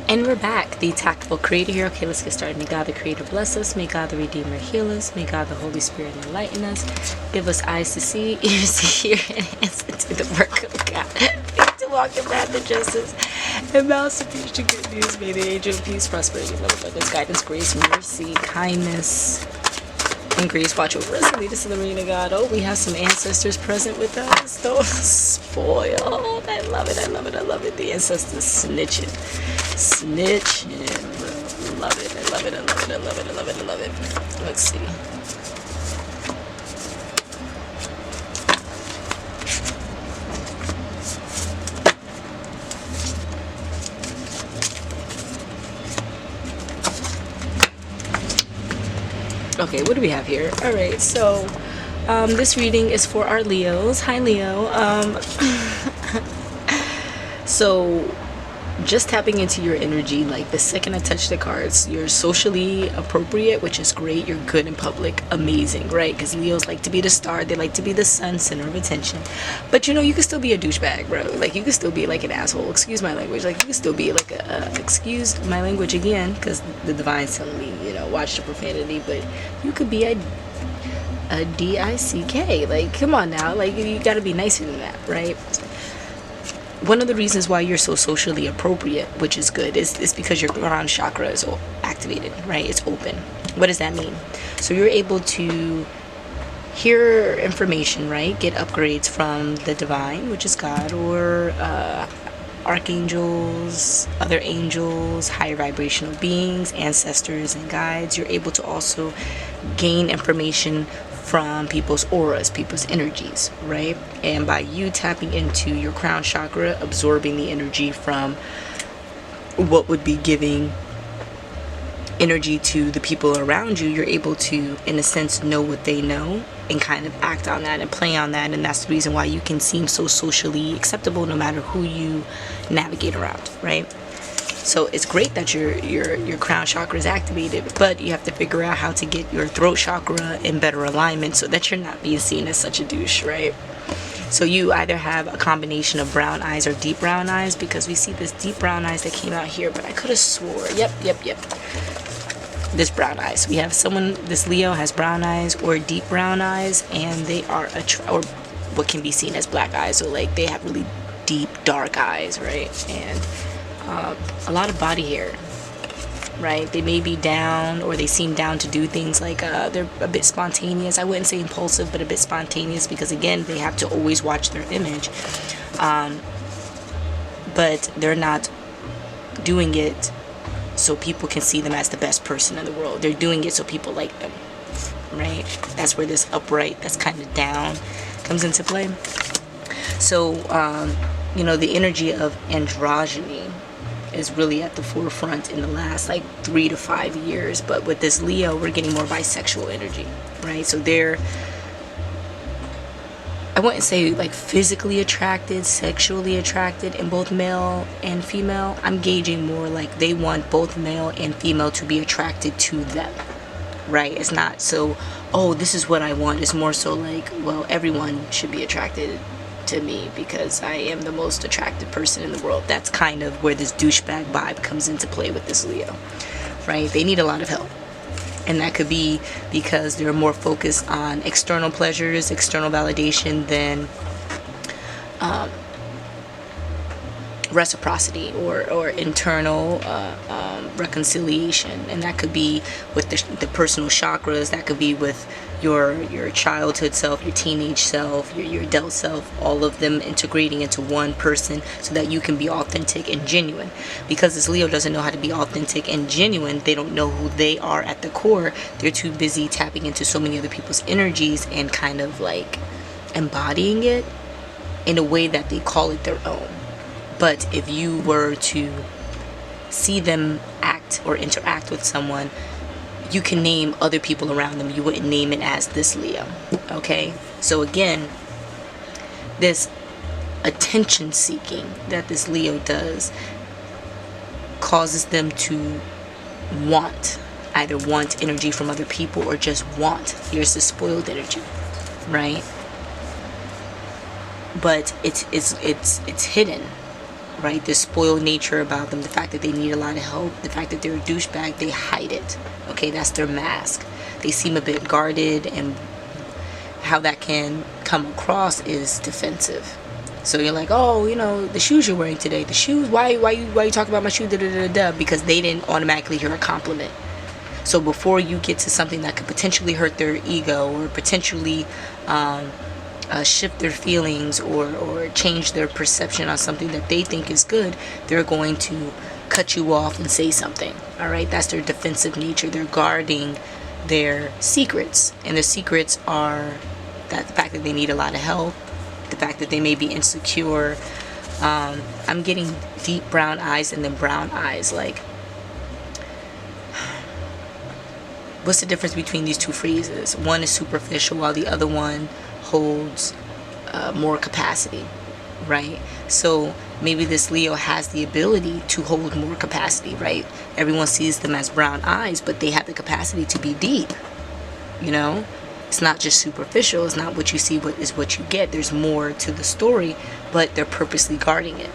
And we're back, the TAKful Creator here. Okay, let's get started. May God the Creator bless us. May God the Redeemer heal us. May God the Holy Spirit enlighten us. Give us eyes to see, ears to hear, and hands to do the work of God. Feet to walk in path of justice, and mouths to preach the good news. May the angel of peace, prosperity, love, abundance, guidance, grace, mercy, kindness, and grace watch over us and lead us to the reign of God. Oh, we have some ancestors present with us. Don't spoil. I love it. I love it. I love it. The ancestors snitching. Snitching, bro. Love it. I love it. I love it. I love it. I love it. I love it. Let's see. Okay, what do we have here? All right, so this reading is for our Leos. Hi, Leo. So just tapping into your energy, like the second I touch the cards, you're socially appropriate, which is great. You're good in public, amazing, right? Because Leos like to be the star, they like to be the sun, center of attention. But you know, you can still be a douchebag, bro. Like you can still be like an asshole, excuse my language. Like you can still be like excuse my language again, because the divine's telling me, you know, watch the profanity. But you could be a dick. Like, come on now, like you gotta be nicer than that, right? One of the reasons why you're so socially appropriate, which is good, is because your crown chakra is activated, right? It's open. What does that mean? So you're able to hear information, right? Get upgrades from the divine, which is God, or archangels, other angels, higher vibrational beings, ancestors, and guides. You're able to also gain information from people's auras, people's energies, right? And by you tapping into your crown chakra, absorbing the energy from what would be giving energy to the people around you, you're able to, in a sense, know what they know and kind of act on that and play on that. And that's the reason why you can seem so socially acceptable no matter who you navigate around, right? So it's great that your crown chakra is activated, but you have to figure out how to get your throat chakra in better alignment so that you're not being seen as such a douche, right? So you either have a combination of brown eyes or deep brown eyes, because we see this deep brown eyes that came out here, but I could have swore, yep. This brown eyes. We have someone, this Leo has brown eyes or deep brown eyes, and they are or what can be seen as black eyes. So like they have really deep dark eyes, right? And a lot of body hair, right? They may be down, or they seem down to do things like they're a bit spontaneous. I wouldn't say impulsive, but a bit spontaneous, because again, they have to always watch their image, but they're not doing it so people can see them as the best person in the world. They're doing it so people like them, right? That's where this upright, that's kind of down, comes into play. So you know, the energy of androgyny is really at the forefront in the last like 3 to 5 years. But with this Leo, we're getting more bisexual energy, right? So they're, I wouldn't say like physically attracted, sexually attracted in both male and female. I'm gauging more like they want both male and female to be attracted to them, right? It's not so, oh, this is what I want. It's more so like, well, everyone should be attracted to me because I am the most attractive person in the world. That's kind of where this douchebag vibe comes into play with this Leo, right? They need a lot of help. And that could be because they're more focused on external pleasures, external validation than reciprocity or internal reconciliation. And that could be with the personal chakras. That could be with your childhood self, your teenage self, your adult self, all of them integrating into one person so that you can be authentic and genuine. Because this Leo doesn't know how to be authentic and genuine, they don't know who they are at the core. They're too busy tapping into so many other people's energies and kind of like embodying it in a way that they call it their own. But if you were to see them act or interact with someone, you can name other people around them. You wouldn't name it as this Leo. Okay? So again, this attention seeking that this Leo does causes them to either want energy from other people or just want. Here's the spoiled energy, right? But it's hidden, right? This spoiled nature about them, the fact that they need a lot of help, the fact that they're a douchebag, they hide it. Okay, that's their mask. They seem a bit guarded, and how that can come across is defensive. So you're like, oh, you know, the shoes you're wearing today, the shoes, why you talk about my shoes, da, da, da, da, because they didn't automatically hear a compliment. So before you get to something that could potentially hurt their ego, or potentially shift their feelings, or change their perception on something that they think is good, they're going to cut you off and say something. All right, that's their defensive nature. They're guarding their secrets, and the secrets are that the fact that they need a lot of help, the fact that they may be insecure. I'm getting deep brown eyes and then brown eyes. Like, what's the difference between these two phrases? One is superficial while the other one holds more capacity, right? So maybe this Leo has the ability to hold more capacity, right? Everyone sees them as brown eyes, but they have the capacity to be deep, you know? It's not just superficial. It's not what you see, what is what you get. There's more to the story, but they're purposely guarding it.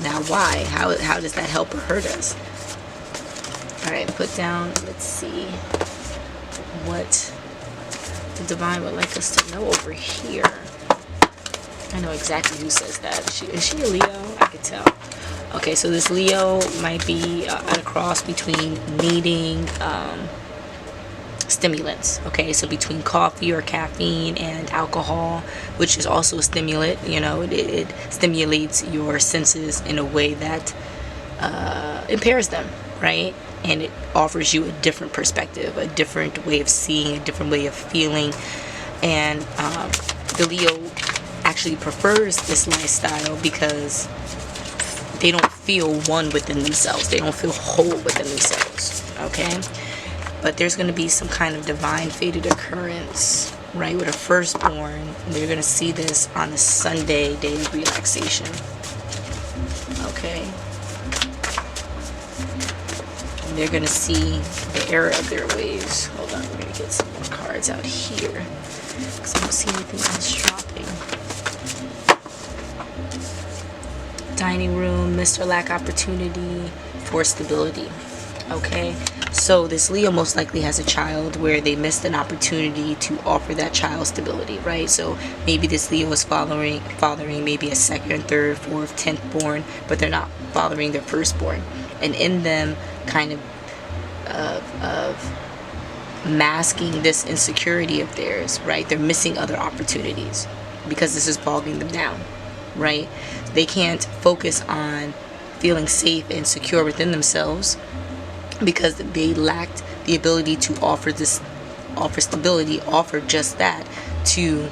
Now, why? How does that help or hurt us? All right, put down, let's see what the divine would like us to know over here. I know exactly who says that. Is she a Leo? I could tell. Okay, so this Leo might be at a cross between needing stimulants. Okay, so between coffee or caffeine and alcohol, which is also a stimulant. You know, it stimulates your senses in a way that impairs them, right? And it offers you a different perspective, a different way of seeing, a different way of feeling. And the Leo actually prefers this lifestyle because they don't feel one within themselves. They don't feel whole within themselves. Okay? But there's going to be some kind of divine fated occurrence, right, with a firstborn. They're going to see this on a Sunday, day of relaxation. Okay? And they're going to see the error of their ways. Hold on, we're going to get some more cards out here, because I don't see anything else dropping. Dining room, Mr. Lack opportunity for stability. Okay? So this Leo most likely has a child where they missed an opportunity to offer that child stability, right? So maybe this Leo is fathering maybe a second, third, fourth, 10th born, but they're not fathering their firstborn. And in them kind of masking this insecurity of theirs, right? They're missing other opportunities because this is bogging them down, right? They can't focus on feeling safe and secure within themselves, because they lacked the ability to offer stability, offer just that to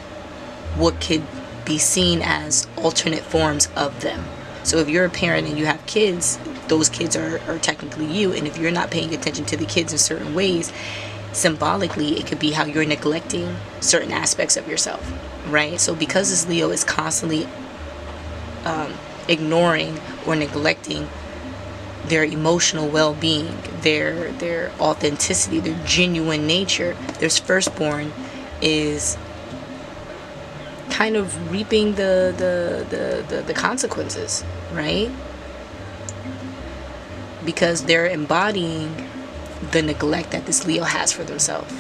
what could be seen as alternate forms of them. So if you're a parent and you have kids, those kids are technically you, and if you're not paying attention to the kids in certain ways, symbolically it could be how you're neglecting certain aspects of yourself, right? So because this Leo is constantly ignoring or neglecting their emotional well-being, their authenticity, their genuine nature, their firstborn is kind of reaping the consequences, right? Because they're embodying the neglect that this Leo has for themselves.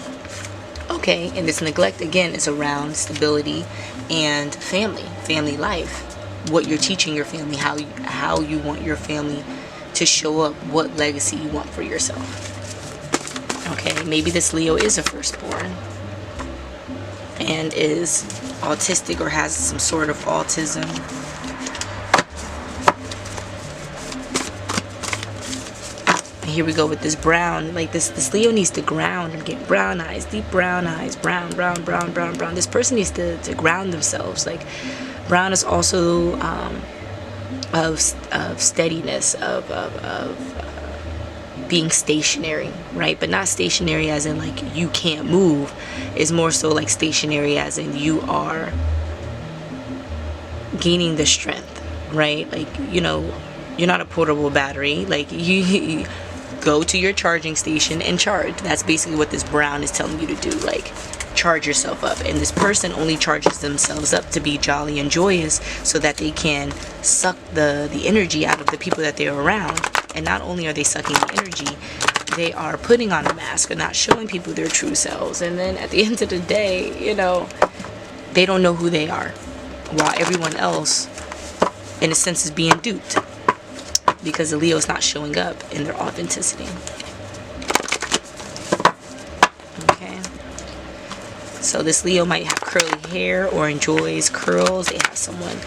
Okay, and this neglect again is around stability and family life. What you're teaching your family, how you want your family to show up, what legacy you want for yourself. Okay, maybe this Leo is a firstborn and is autistic or has some sort of autism. And here we go with this brown. Like this Leo needs to ground and get brown eyes, deep brown eyes, brown. This person needs to ground themselves. Like, brown is also of steadiness, of being stationary, right? But not stationary as in like you can't move. It's more so like stationary as in you are gaining the strength, right? Like, you know, you're not a portable battery. Like, you go to your charging station and charge. That's basically what this brown is telling you to do. Like, charge yourself up. And this person only charges themselves up to be jolly and joyous so that they can suck the energy out of the people that they're around. And not only are they sucking the energy, they are putting on a mask and not showing people their true selves. And then at the end of the day, you know, they don't know who they are, while everyone else, in a sense, is being duped because the Leo is not showing up in their authenticity. Okay. So this Leo might have curly hair or enjoys curls. They have someone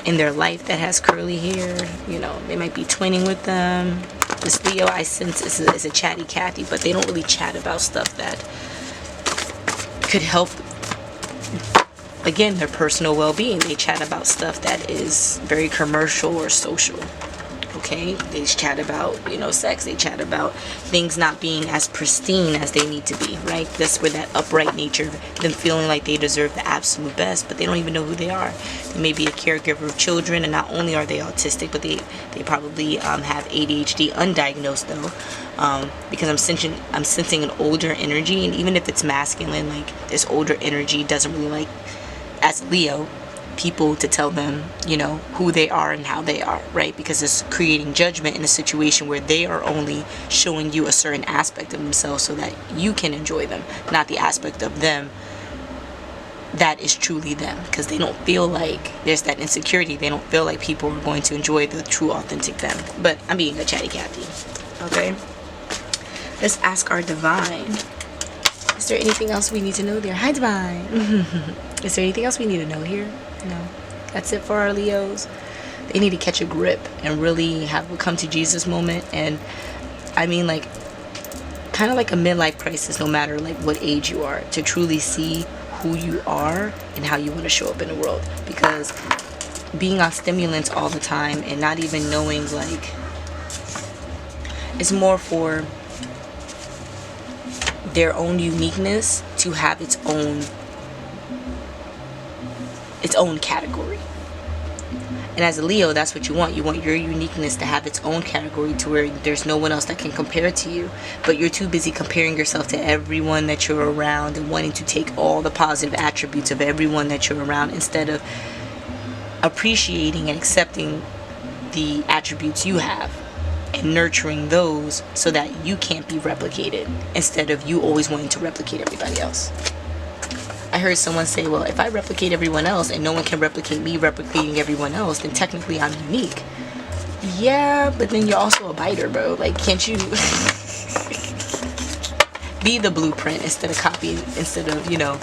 in their life that has curly hair. You know, they might be twinning with them. This Leo, I sense, is a chatty Cathy, but they don't really chat about stuff that could help, again, their personal well-being. They chat about stuff that is very commercial or social. Okay, they chat about, you know, sex. They chat about things not being as pristine as they need to be, right? That's where that upright nature, them feeling like they deserve the absolute best, but they don't even know who they are. They may be a caregiver of children, and not only are they autistic, but they probably have ADHD, undiagnosed though, because I'm sensing an older energy, and even if it's masculine, like this older energy doesn't really like, as Leo, people to tell them, you know, who they are and how they are, right? Because it's creating judgment in a situation where they are only showing you a certain aspect of themselves so that you can enjoy them, not the aspect of them that is truly them, because they don't feel like, there's that insecurity, they don't feel like people are going to enjoy the true authentic them. But I'm being a chatty Cathy. Okay, let's ask our divine, is there anything else we need to know there? Hi divine. Is there anything else we need to know here? No, that's it for our Leos. They need to catch a grip and really have a come to Jesus moment. And I mean, like, kind of like a midlife crisis, no matter like what age you are, to truly see who you are and how you want to show up in the world. Because being on stimulants all the time and not even knowing, like, it's more for their own uniqueness to have its own category. And as a Leo, that's what you want. You want your uniqueness to have its own category, to where there's no one else that can compare to you. But you're too busy comparing yourself to everyone that you're around and wanting to take all the positive attributes of everyone that you're around, instead of appreciating and accepting the attributes you have and nurturing those so that you can't be replicated, instead of you always wanting to replicate everybody else. I heard someone say, well, if I replicate everyone else and no one can replicate me replicating everyone else, then technically I'm unique. Yeah, but then you're also a biter, bro. Like, can't you be the blueprint instead of, you know,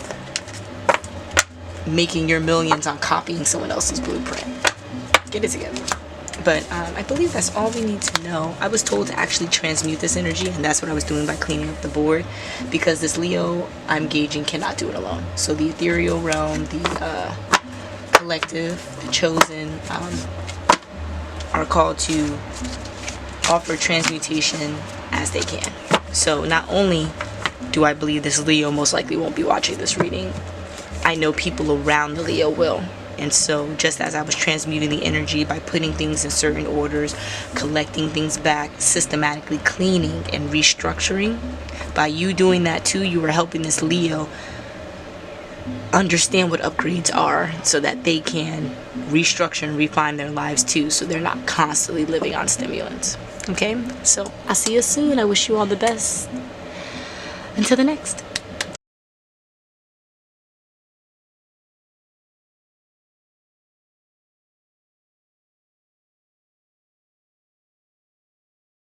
making your millions on copying someone else's blueprint? Get it together. But I believe that's all we need to know. I was told to actually transmute this energy, and that's what I was doing by cleaning up the board, because this Leo I'm gauging cannot do it alone. So the ethereal realm, the collective, the chosen, are called to offer transmutation as they can. So not only do I believe this Leo most likely won't be watching this reading, I know people around the Leo will. And so just as I was transmuting the energy by putting things in certain orders, collecting things back, systematically cleaning and restructuring, by you doing that too, you are helping this Leo understand what upgrades are so that they can restructure and refine their lives too, so they're not constantly living on stimulants. Okay, so I'll see you soon. I wish you all the best. Until the next.